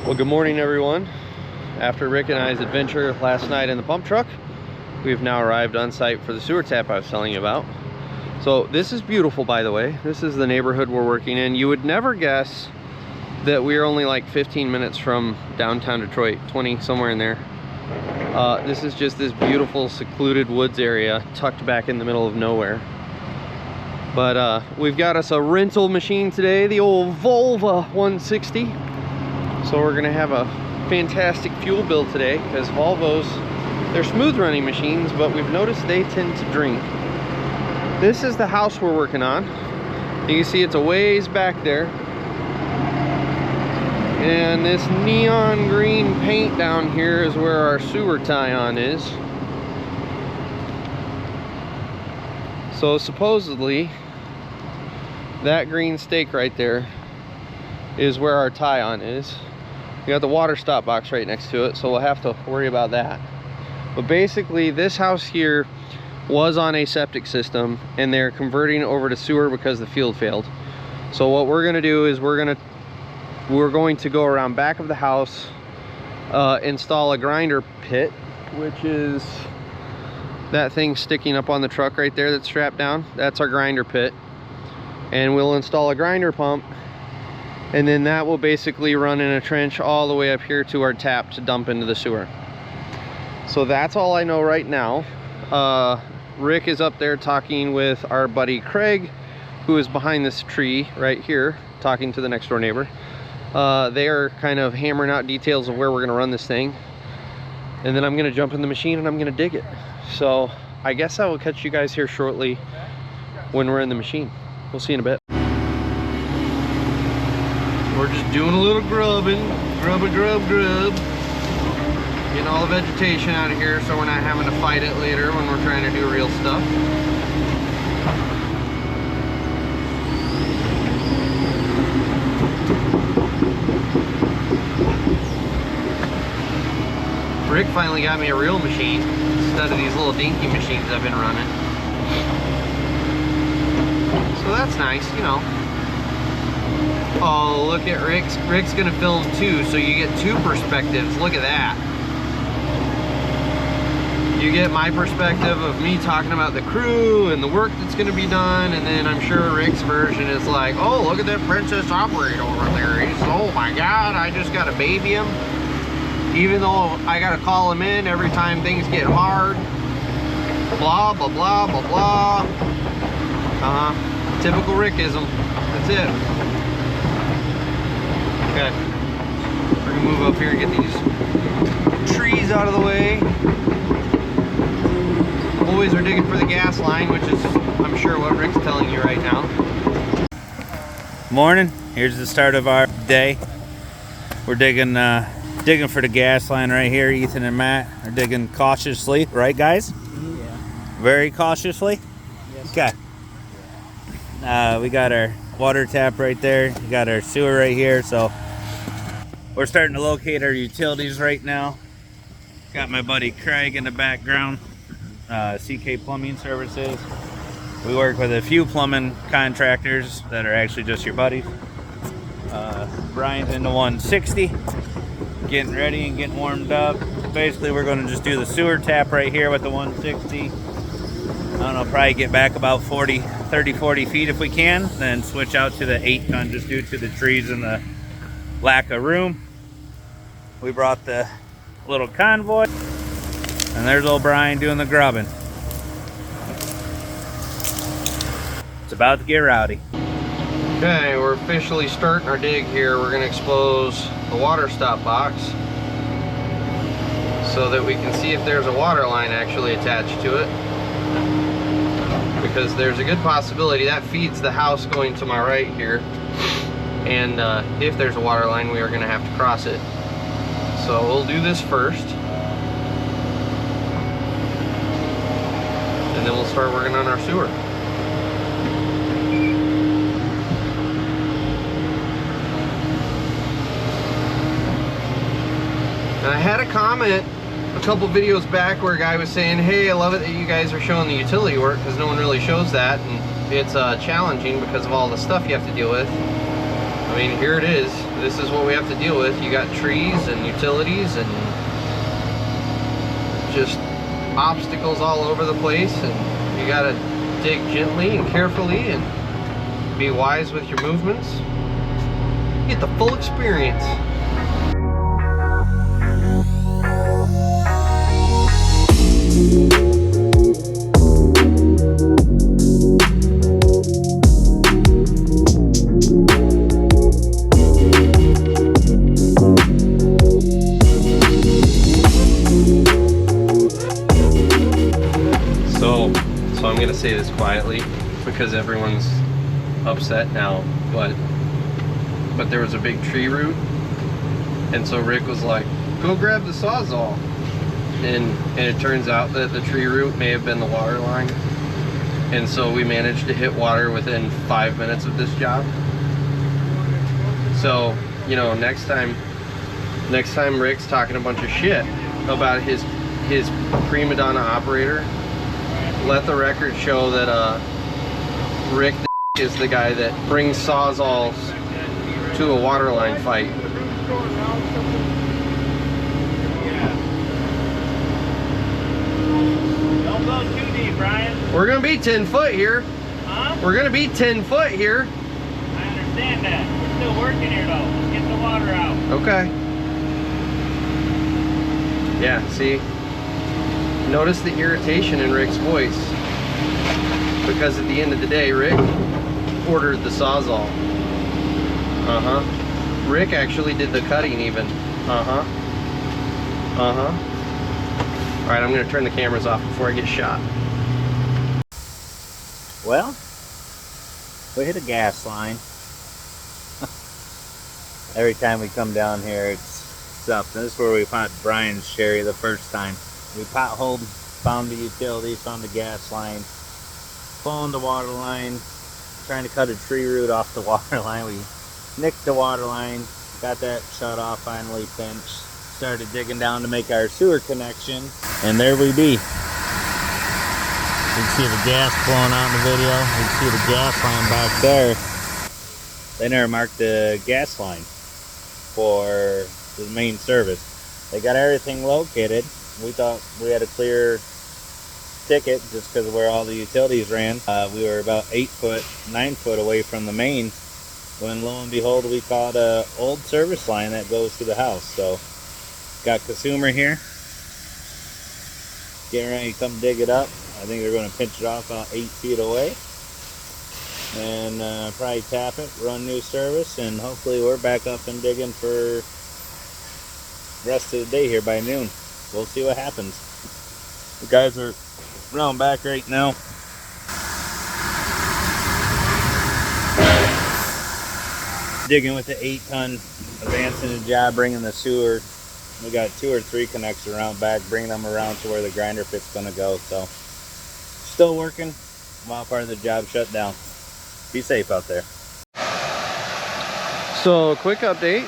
Well, good morning everyone. After Rick and I's adventure last night in the pump truck, we've now arrived on site for the sewer tap I was telling you about. So this is beautiful, by the way. This is the neighborhood we're working in. You would never guess that we're only like 15 minutes from downtown Detroit, 20, somewhere in there. This is just this beautiful secluded woods area tucked back in the middle of nowhere. But we've got us a rental machine today, the old Volvo 160. So we're gonna have a fantastic fuel bill today because Volvos, they're smooth running machines, but we've noticed they tend to drink. This is the house we're working on. You can see it's a ways back there. And this neon green paint down here is where our sewer tie-on is. So supposedly, that green stake right there is where our tie-on is. We got the water stop box right next to it, so we'll have to worry about that. But basically, this house here was on a septic system, and they're converting over to sewer because the field failed. So what we're gonna do is we're going to go around back of the house, install a grinder pit, which is that thing sticking up on the truck right there that's strapped down. That's our grinder pit. And we'll install a grinder pump, and then that will basically run in a trench all the way up here to our tap to dump into the sewer. So that's all I know right now. Rick is up there talking with our buddy Craig, who is behind this tree right here, talking to the next door neighbor. They are kind of hammering out details of where we're gonna run this thing. And then I'm gonna jump in the machine and I'm gonna dig it. So I guess I will catch you guys here shortly when we're in the machine. We'll see you in a bit. We're just doing a little grubbing, grub. Getting all the vegetation out of here so we're not having to fight it later when we're trying to do real stuff. Rick finally got me a real machine instead of these little dinky machines I've been running. So that's nice, you know. Oh, look at Rick's. Rick's gonna film too, so you get two perspectives. Look at that. You get my perspective of me talking about the crew and the work that's gonna be done, and then I'm sure Rick's version is like, oh, look at that princess operator over there. He's, oh my God, I just gotta baby him. Even though I gotta call him in every time things get hard. Blah, blah, blah, blah, blah. Typical Rickism. That's it. Okay. We're gonna move up here and get these trees out of the way. Boys are digging for the gas line, which is, I'm sure, what Rick's telling you right now. Morning. Here's the start of our day. We're digging for the gas line right here. Ethan and Matt are digging cautiously, right, guys? Yeah. Very cautiously. Yes. Okay. We got our water tap right there. We got our sewer right here. So we're starting to locate our utilities right now. Got my buddy Craig in the background. CK Plumbing Services. We work with a few plumbing contractors that are actually just your buddies. Brian's in the 160, getting ready and getting warmed up. Basically, we're going to just do the sewer tap right here with the 160. I don't know, probably get back about 30, 40 feet if we can, then switch out to the 8-ton just due to the trees and the lack of room. We brought the little convoy, and there's old Brian doing the grubbing. It's about to get rowdy. Okay, we're officially starting our dig here. We're gonna expose the water stop box so that we can see if there's a water line actually attached to it. Because there's a good possibility that feeds the house going to my right here. And if there's a water line, we are gonna have to cross it. So we'll do this first. And then we'll start working on our sewer. And I had a comment a couple videos back where a guy was saying, hey, I love it that you guys are showing the utility work because no one really shows that, and it's challenging because of all the stuff you have to deal with. I mean, here it is. This is what we have to deal with. You got trees and utilities and just obstacles all over the place, and you gotta dig gently and carefully and be wise with your movements. Get the full experience. So I'm gonna say this quietly because everyone's upset now, but there was a big tree root, and so Rick was like, go grab the Sawzall, and it turns out that the tree root may have been the water line, and so we managed to hit water within 5 minutes of this job. So, you know, next time Rick's talking a bunch of shit about his prima donna operator, let the record show that Rick is the guy that brings Sawzalls to a waterline fight. Don't go too deep, Brian. We're gonna be 10 foot here. Huh? We're gonna be 10 foot here. I understand that. We're still working here though. Let's get the water out. Okay. Yeah, see? Notice the irritation in Rick's voice. Because at the end of the day, Rick ordered the Sawzall. Uh-huh. Rick actually did the cutting even. Uh-huh. Uh-huh. Alright, I'm gonna turn the cameras off before I get shot. Well, we hit a gas line. Every time we come down here, it's something. This is where we found Brian's Sherry the first time. We potholed, found the utilities, found the gas line, pulling the water line, trying to cut a tree root off the water line. We nicked the water line, got that shut off, finally pinched, started digging down to make our sewer connection, and there we be. You can see the gas flowing out in the video. You can see the gas line back there. They never marked the gas line for the main service. They got everything located. We thought we had a clear ticket just because of where all the utilities ran. We were about 9 foot away from the main, when lo and behold we caught a old service line that goes to the house. So got consumer here getting ready to come dig it up. I think they're going to pinch it off about 8 feet away and probably tap it, run new service, and hopefully we're back up and digging for the rest of the day here by noon. We'll see what happens. The guys are around back right now. Digging with the 8-ton, advancing the job, bringing the sewer. We got 2 or 3 connects around back, bringing them around to where the grinder pit's gonna go. So, still working while part of the job shut down. Be safe out there. So, quick update.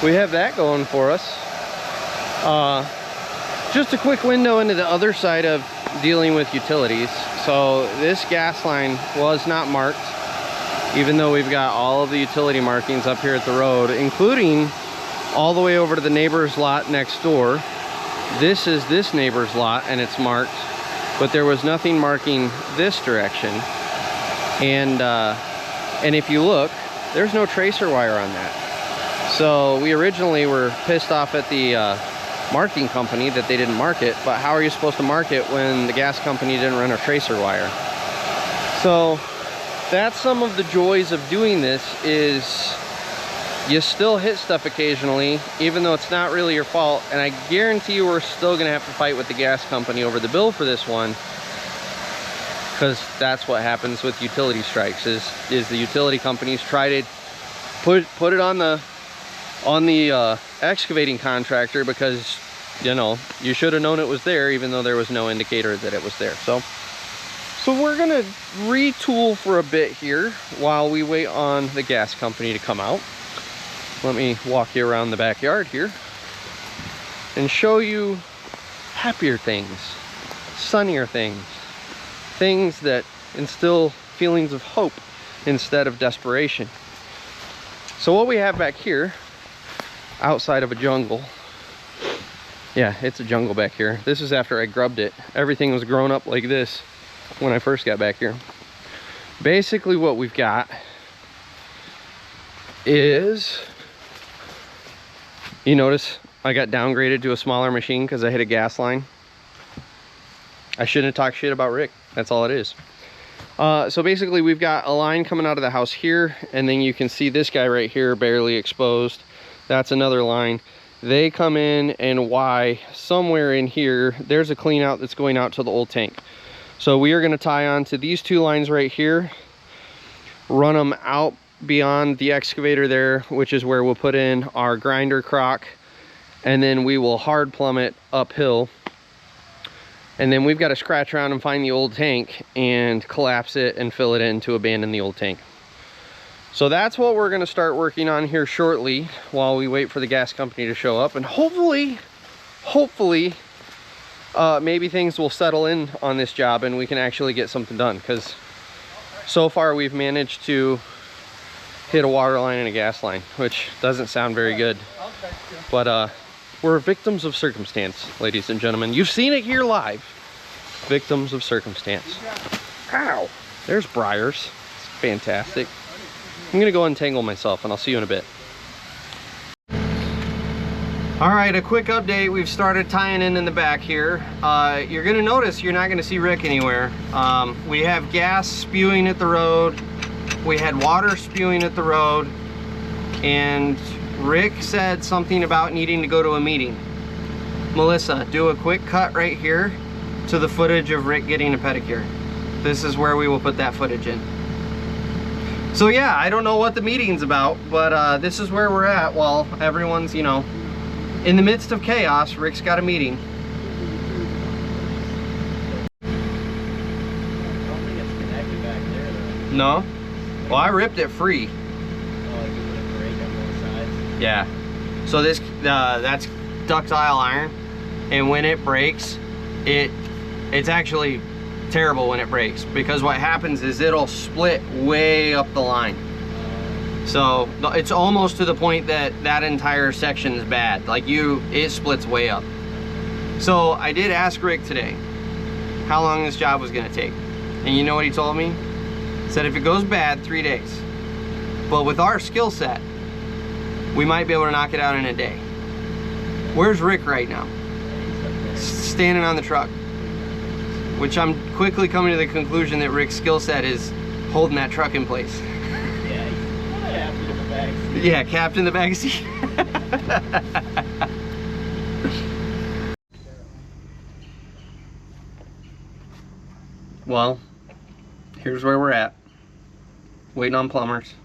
We have that going for us. Just a quick window into the other side of dealing with utilities. So this gas line was not marked, even though we've got all of the utility markings up here at the road, including all the way over to the neighbor's lot next door. This is this neighbor's lot and it's marked, but there was nothing marking this direction. And if you look, there's no tracer wire on that. So we originally were pissed off at the marking company that they didn't mark it, but how are you supposed to mark it when the gas company didn't run a tracer wire? So that's some of the joys of doing this, is you still hit stuff occasionally, even though it's not really your fault. And I guarantee you we're still gonna have to fight with the gas company over the bill for this one, because that's what happens with utility strikes, is the utility companies try to put it on the excavating contractor, because you know, you should have known it was there even though there was no indicator that it was there. So we're gonna retool for a bit here while we wait on the gas company to come out. Let me walk you around the backyard here and show you happier things, sunnier things, things that instill feelings of hope instead of desperation. So what we have back here, outside of a jungle, yeah, it's a jungle back here. This is after I grubbed it. Everything was grown up like this when I first got back here. Basically what we've got is, you notice I got downgraded to a smaller machine because I hit a gas line. I shouldn't have talked shit about Rick. That's all it is. So basically we've got a line coming out of the house here, and then you can see this guy right here barely exposed. That's another line. They come in, and why somewhere in here there's a clean out that's going out to the old tank. So we are going to tie on to these two lines right here, run them out beyond the excavator there, which is where we'll put in our grinder crock, and then we will hard plumb it uphill. And then we've got to scratch around and find the old tank and collapse it and fill it in to abandon the old tank. So that's what we're going to start working on here shortly while we wait for the gas company to show up. And hopefully, maybe things will settle in on this job and we can actually get something done. Because so far we've managed to hit a water line and a gas line, which doesn't sound very good. But we're victims of circumstance, ladies and gentlemen. You've seen it here live. Victims of circumstance. Ow! There's briars. It's fantastic. I'm gonna go untangle myself, and I'll see you in a bit. All right, a quick update. We've started tying in the back here. You're gonna notice you're not gonna see Rick anywhere. We have gas spewing at the road. We had water spewing at the road, and Rick said something about needing to go to a meeting. Melissa, do a quick cut right here to the footage of Rick getting a pedicure. This is where we will put that footage in. So yeah, I don't know what the meeting's about, but this is where we're at while everyone's, you know, in the midst of chaos. Rick's got a meeting. I don't think it's connected back there though. No? Well, I ripped it free. Oh, you put a break on both sides? Yeah. So this, that's ductile iron, and when it breaks, it's actually terrible when it breaks, because what happens is it'll split way up the line. So it's almost to the point that that entire section is bad. Like it splits way up. So I did ask Rick today how long this job was gonna take. And you know what he told me? He said if it goes bad, 3 days. But with our skill set, we might be able to knock it out in a day. Where's Rick right now? Standing on the truck. Which I'm quickly coming to the conclusion that Rick's skill set is holding that truck in place. Yeah, he's captain in the back seat. Yeah, capped in the back seat. Well, here's where we're at. Waiting on plumbers.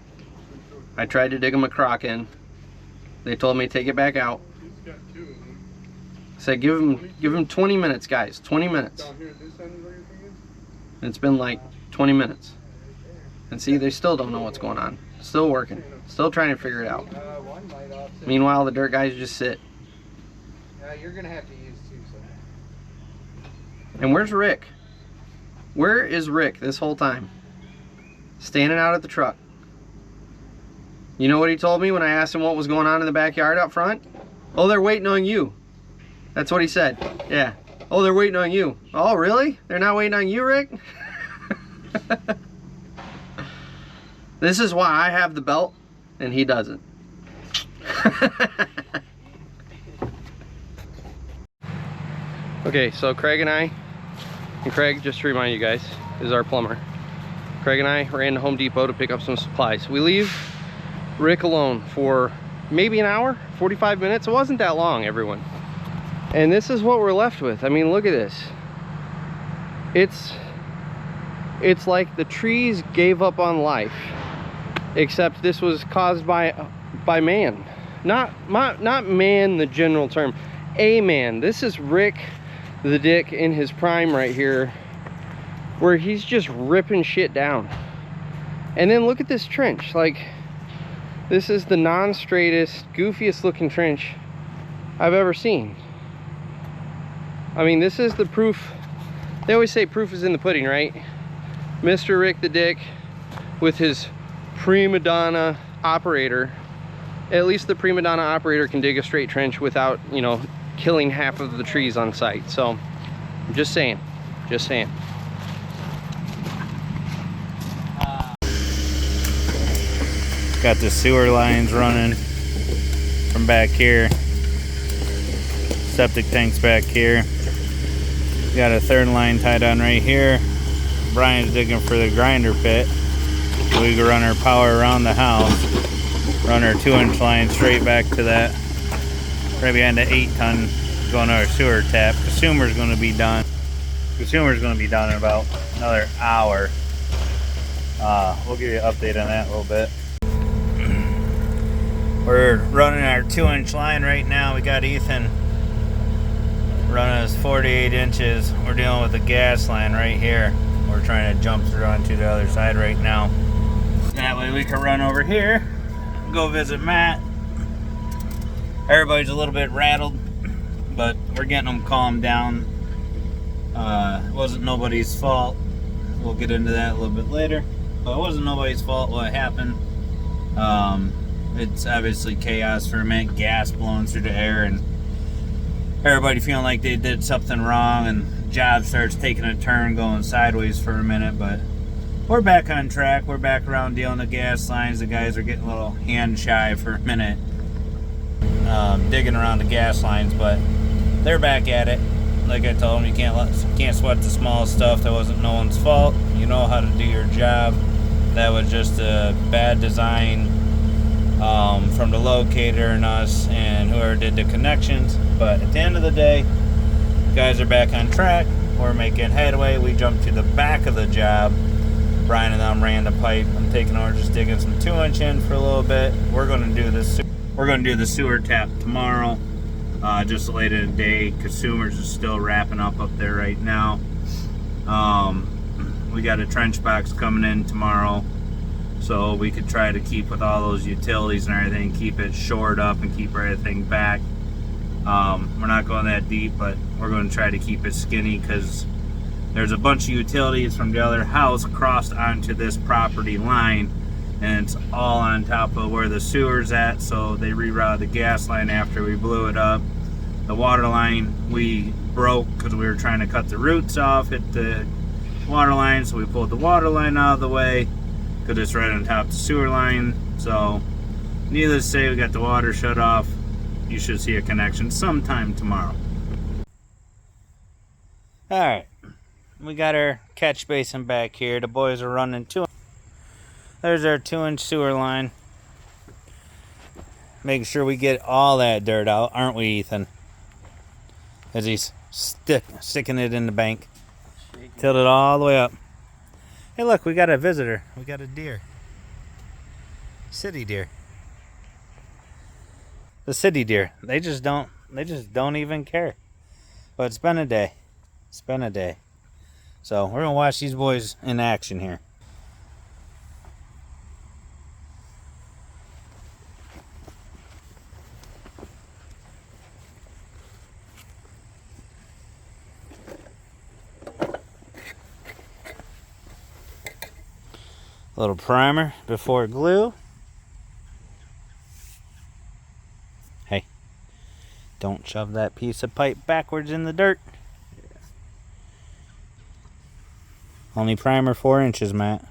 I tried to dig them a crock in. They told me to take it back out. I said give him 20 minutes, guys. 20 minutes. It's been like 20 minutes. And see, they still don't know what's going on. Still working. Still trying to figure it out. Meanwhile, the dirt guys just sit. You're gonna have to use two. And where's Rick? Where is Rick this whole time? Standing out at the truck. You know what he told me when I asked him what was going on in the backyard out front? Oh, they're waiting on you. That's what he said. Yeah. Oh, they're waiting on you. Oh, really? They're not waiting on you, Rick? This is why I have the belt and he doesn't. Okay, so Craig and I, and Craig, just to remind you guys, is our plumber. Craig and I ran to Home Depot to pick up some supplies. We leave Rick alone for maybe an hour, 45 minutes. It wasn't that long, everyone. And this is what we're left with. I mean, look at this. It's like the trees gave up on life, except this was caused by man. Not man, the general term. A man. This is Rick the Dick in his prime right here, where he's just ripping shit down. And then look at this trench. Like, this is the non-straightest, goofiest looking trench I've ever seen. I mean, this is the proof. They always say proof is in the pudding, right? Mr. Rick the Dick with his prima donna operator at least the prima donna operator can dig a straight trench without, you know, killing half of the trees on site. So I'm just saying, just saying. Got the sewer lines running from back here. Septic tanks back here. Got a third line tied on right here. Brian's digging for the grinder pit so we can run our power around the house. Run our 2-inch line straight back to that. Right behind the 8-ton going to our sewer tap. Consumer's going to be done. Consumer's going to be done in about another hour. We'll give you an update on that a little bit. We're running our 2-inch line right now. We got Ethan running his 48 inches. We're dealing with the gas line right here. We're trying to jump through onto the other side right now. That way we can run over here, go visit Matt. Everybody's a little bit rattled, but we're getting them calmed down. It wasn't nobody's fault. We'll get into that a little bit later. But it wasn't nobody's fault what happened. It's obviously chaos for a minute, gas blowing through the air and everybody feeling like they did something wrong, and the job starts taking a turn going sideways for a minute. But we're back on track. We're back around dealing with gas lines. The guys are getting a little hand shy for a minute, digging around the gas lines, but they're back at it. Like I told them, you can't sweat the small stuff. That wasn't no one's fault. You know how to do your job. That was just a bad design from the locator and us and whoever did the connections. But at the end of the day, guys are back on track. We're making headway. We jumped to the back of the job. Brian and them ran the pipe. I'm taking over, just digging some 2-inch in for a little bit. We're going to do this. We're going to do the sewer tap tomorrow. Just late in the day. Consumers is still wrapping up there right now. We got a trench box coming in tomorrow, so we could try to keep with all those utilities and everything, keep it shored up and keep everything back. We're not going that deep, but we're going to try to keep it skinny because there's a bunch of utilities from the other house crossed onto this property line, and it's all on top of where the sewer's at. So they rerouted the gas line after we blew it up. The water line we broke because we were trying to cut the roots off, hit the water line, so we pulled the water line out of the way because it's right on top of the sewer line. So needless to say, we got the water shut off. You should see a connection sometime tomorrow. Alright, we got our catch basin back here. The boys are running there's our 2-inch sewer line. Making sure we get all that dirt out, aren't we, Ethan? As he's sticking it in the bank. Tilted all the way up. Hey, look, we got a visitor. We got a deer. City deer. The city deer. They just don't even care. But it's been a day. It's been a day. So we're gonna watch these boys in action here. A little primer before glue. Hey, don't shove that piece of pipe backwards in the dirt. Only primer 4 inches, Matt.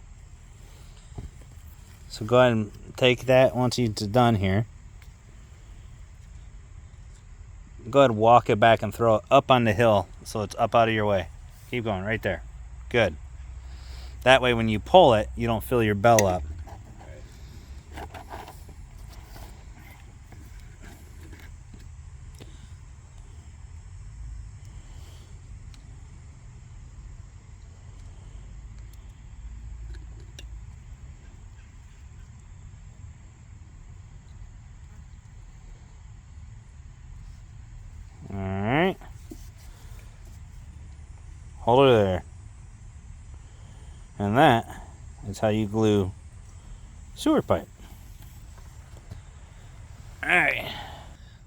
So go ahead and take that once it's done here. Go ahead and walk it back and throw it up on the hill so it's up out of your way. Keep going right there. Good. That way when you pull it, you don't fill your bell up. Alright. Hold it there. And that is how you glue sewer pipe. Alright.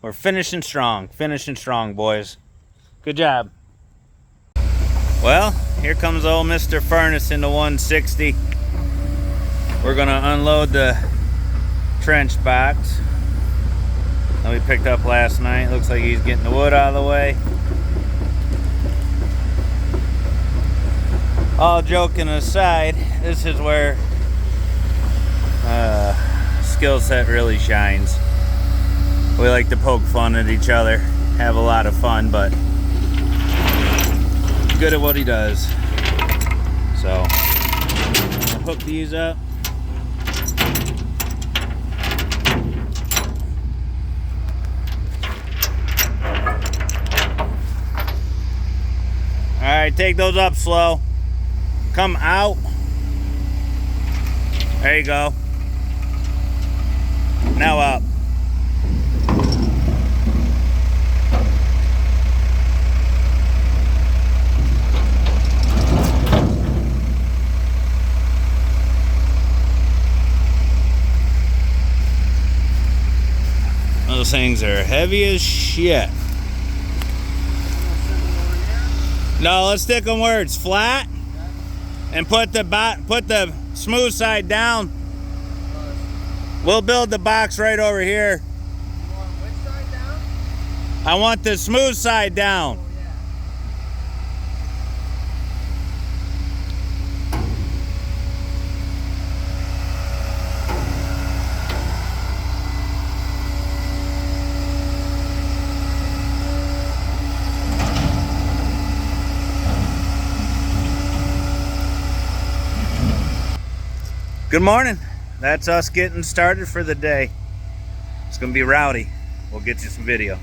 We're finishing strong, boys. Good job. Well, here comes old Mr. Furnace in the 160. We're gonna unload the trench box. that we picked up last night. Looks like he's getting the wood out of the way. All joking aside, this is where skill set really shines. We like to poke fun at each other, have a lot of fun, but good at what he does. So, I'll hook these up. Alright, take those up slow. Come out. There you go. Now up. Those things are heavy as shit. No, let's stick them where it's flat, and put the smooth side down. We'll build the box right over here. You want which side down? I want the smooth side down. Oh, yeah. Good morning. That's us getting started for the day. It's gonna be rowdy. We'll get you some video.